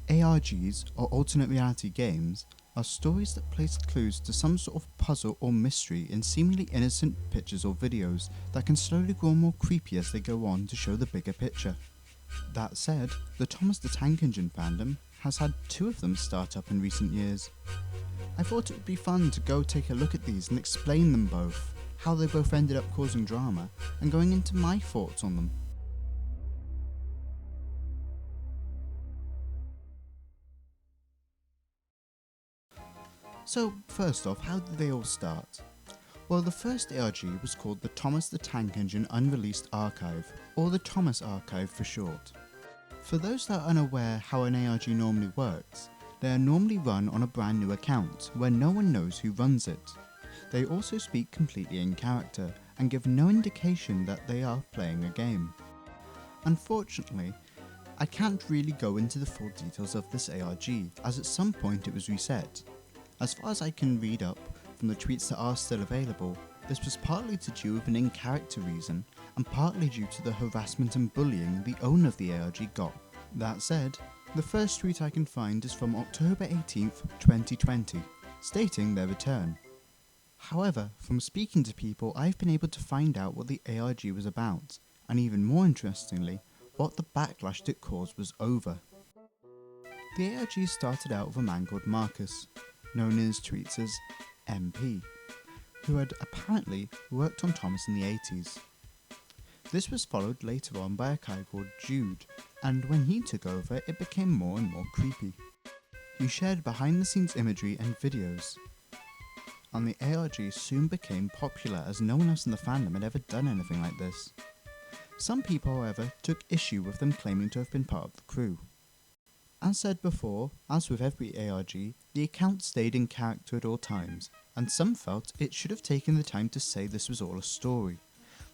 ARGs, or alternate reality games, are stories that place clues to some sort of puzzle or mystery in seemingly innocent pictures or videos that can slowly grow more creepy as they go on to show the bigger picture. That said, the Thomas the Tank Engine fandom has had 2 of them start up in recent years. I thought it would be fun to go take a look at these and explain them both, how they both ended up causing drama, and going into my thoughts on them. So first off, how did they all start? Well, the first ARG was called the Thomas the Tank Engine Unreleased Archive, or the Thomas Archive for short. For those that are unaware how an ARG normally works, they are normally run on a brand new account where no one knows who runs it. They also speak completely in character and give no indication that they are playing a game. Unfortunately, I can't really go into the full details of this ARG, as at some point it was reset. As far as I can read up from the tweets that are still available, this was partly to do with an in-character reason, and partly due to the harassment and bullying the owner of the ARG got. That said, the first tweet I can find is from October 18th, 2020, stating their return. However, from speaking to people, I've been able to find out what the ARG was about, and even more interestingly, what the backlash it caused was over. The ARG started out with a man called Marcus, known in his tweets as MP, who had apparently worked on Thomas in the 80s. This was followed later on by a guy called Jude, and when he took over it became more and more creepy. He shared behind the scenes imagery and videos, and the ARG soon became popular as no one else in the fandom had ever done anything like this. Some people, however, took issue with them claiming to have been part of the crew. As said before, as with every ARG, the account stayed in character at all times, and some felt it should have taken the time to say this was all a story,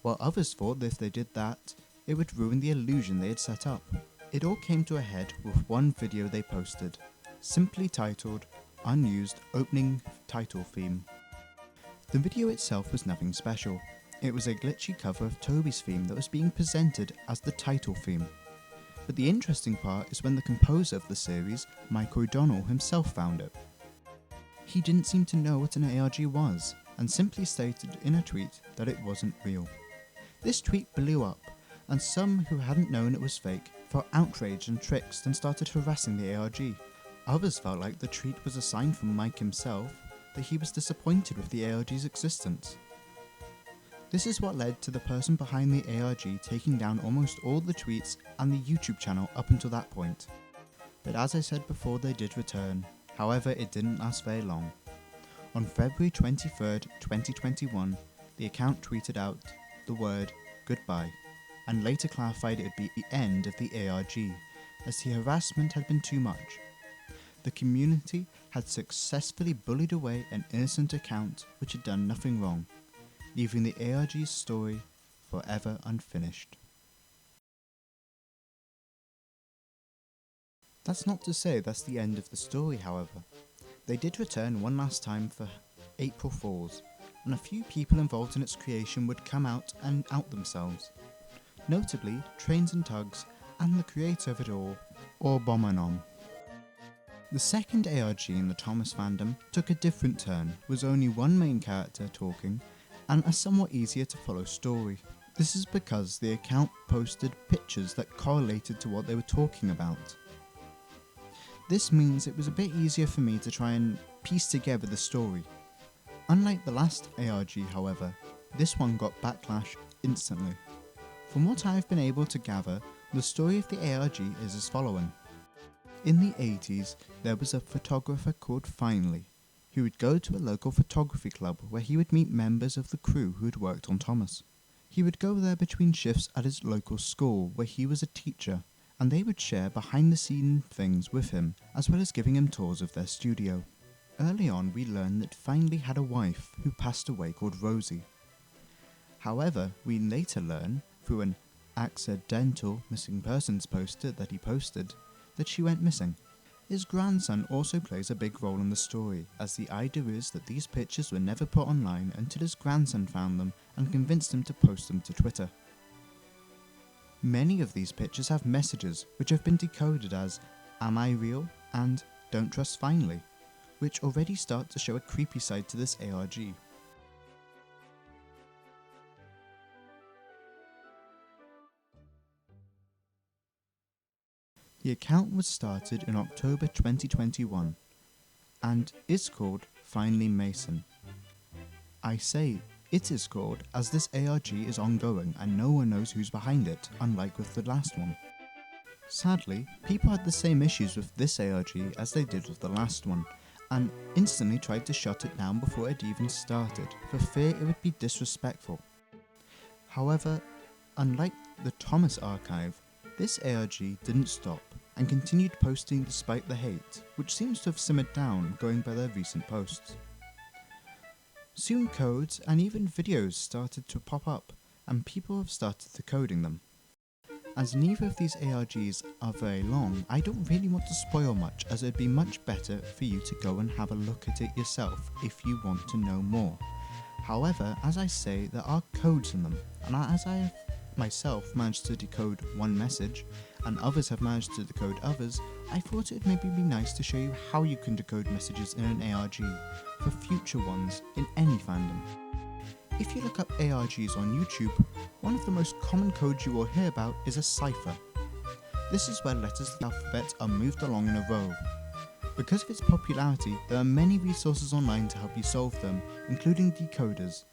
while others thought that if they did that, it would ruin the illusion they had set up. It all came to a head with one video they posted, simply titled, Unused Opening Title Theme. The video itself was nothing special. It was a glitchy cover of Toby's theme that was being presented as the title theme. But the interesting part is when the composer of the series, Mike O'Donnell himself found it. He didn't seem to know what an ARG was, and simply stated in a tweet that it wasn't real. This tweet blew up, and some who hadn't known it was fake felt outraged and tricked and started harassing the ARG. Others felt like the tweet was a sign from Mike himself that he was disappointed with the ARG's existence. This is what led to the person behind the ARG taking down almost all the tweets and the YouTube channel up until that point. But as I said before, they did return. However, it didn't last very long. On February 23rd, 2021, the account tweeted out the word goodbye, and later clarified it would be the end of the ARG, as the harassment had been too much. The community had successfully bullied away an innocent account which had done nothing wrong, leaving the ARG's story forever unfinished. That's not to say that's the end of the story, however. They did return one last time for April Fools, and a few people involved in its creation would come out and out themselves. Notably, Trains and Tugs and the creator of it all, or Bombernom. The second ARG in the Thomas fandom took a different turn, with only one main character talking, and a somewhat easier to follow story. This is because the account posted pictures that correlated to what they were talking about. This means it was a bit easier for me to try and piece together the story. Unlike the last ARG, however, this one got backlash instantly. From what I've been able to gather, the story of the ARG is as following. In the 80s, there was a photographer called Finely, who would go to a local photography club where he would meet members of the crew who had worked on Thomas. He would go there between shifts at his local school where he was a teacher, and they would share behind the scene things with him, as well as giving him tours of their studio. Early on we learned that Finely had a wife who passed away called Rosie. However, we later learn, through an accidental missing persons poster that he posted, that she went missing. His grandson also plays a big role in the story, as the idea is that these pictures were never put online until his grandson found them and convinced him to post them to Twitter. Many of these pictures have messages which have been decoded as Am I Real and Don't Trust Finally, which already start to show a creepy side to this ARG. The account was started in October 2021 and is called Finally Mason. I say it is called as this ARG is ongoing and no one knows who's behind it, unlike with the last one. Sadly, people had the same issues with this ARG as they did with the last one, and instantly tried to shut it down before it even started, for fear it would be disrespectful. However, unlike the Thomas archive, this ARG didn't stop and continued posting despite the hate, which seems to have simmered down going by their recent posts. Soon codes and even videos started to pop up, and people have started decoding them. As neither of these ARGs are very long, I don't really want to spoil much, as it would be much better for you to go and have a look at it yourself if you want to know more. However, as I say, there are codes in them, and as I have myself managed to decode one message, and others have managed to decode others, I thought it would maybe be nice to show you how you can decode messages in an ARG for future ones in any fandom. If you look up ARGs on YouTube, one of the most common codes you will hear about is a cipher. This is where letters of the alphabet are moved along in a row. Because of its popularity, there are many resources online to help you solve them, including decoders.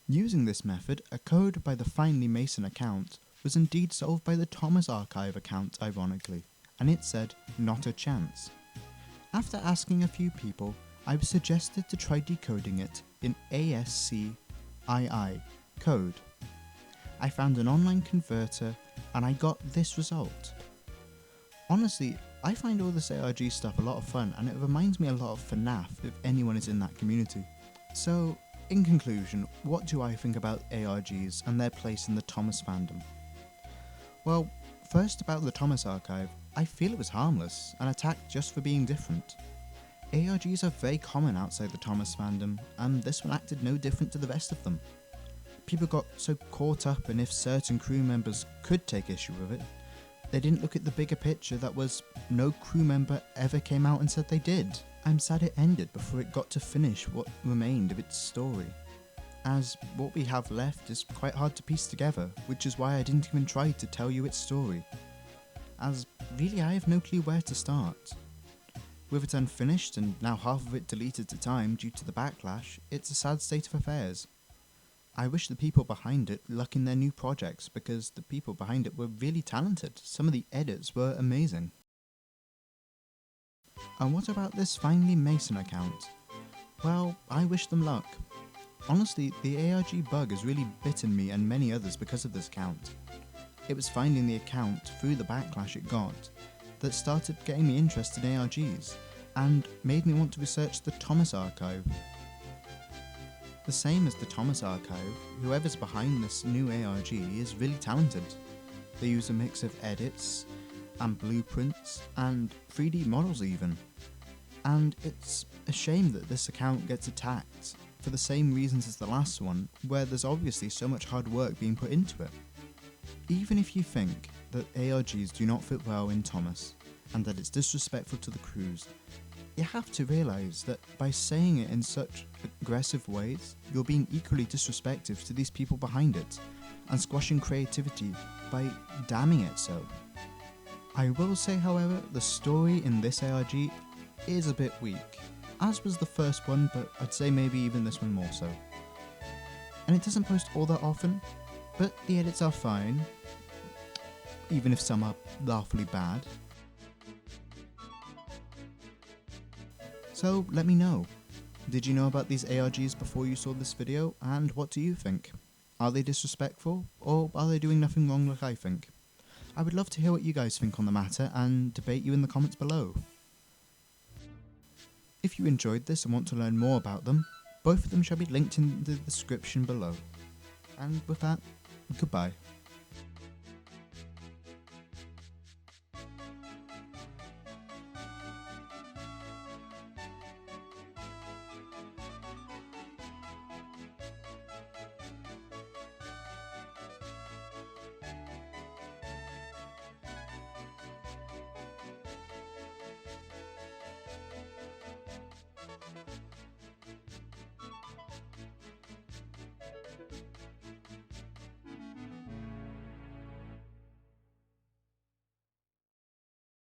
Using this method, a code by the Finally Mason account was indeed solved by the Thomas archive account ironically, and it said, "Not a chance." After asking a few people, I was suggested to try decoding it in ASCII code. I found an online converter and I got this result. Honestly, I find all this ARG stuff a lot of fun, and it reminds me a lot of FNAF if anyone is in that community. So, in conclusion, what do I think about ARGs and their place in the Thomas fandom? Well, first about the Thomas archive, I feel it was harmless, and attacked just for being different. ARGs are very common outside the Thomas fandom, and this one acted no different to the rest of them. People got so caught up in if certain crew members could take issue with it, they didn't look at the bigger picture that was no crew member ever came out and said they did. I'm sad it ended before it got to finish what remained of its story, as what we have left is quite hard to piece together, which is why I didn't even try to tell you its story, as really I have no clue where to start. With it unfinished and now half of it deleted to time due to the backlash, it's a sad state of affairs. I wish the people behind it luck in their new projects, because the people behind it were really talented. Some of the edits were amazing. And what about this Finally Mason account? Well, I wish them luck. Honestly, the ARG bug has really bitten me and many others because of this account. It was finding the account through the backlash it got that started getting me interested in ARGs, and made me want to research the Thomas archive. The same as the Thomas archive, whoever's behind this new ARG is really talented. They use a mix of edits, and blueprints, and 3D models even. And it's a shame that this account gets attacked, for the same reasons as the last one, where there's obviously so much hard work being put into it. Even if you think that ARGs do not fit well in Thomas, and that it's disrespectful to the crews, you have to realise that by saying it in such aggressive ways, you're being equally disrespectful to these people behind it, and squashing creativity by damning it so. I will say, however, the story in this ARG is a bit weak, as was the first one, but I'd say maybe even this one more so. And it doesn't post all that often, but the edits are fine, even if some are awfully bad. So let me know, did you know about these ARGs before you saw this video, and what do you think? Are they disrespectful, or are they doing nothing wrong like I think? I would love to hear what you guys think on the matter and debate you in the comments below. If you enjoyed this and want to learn more about them, both of them shall be linked in the description below. And with that, goodbye.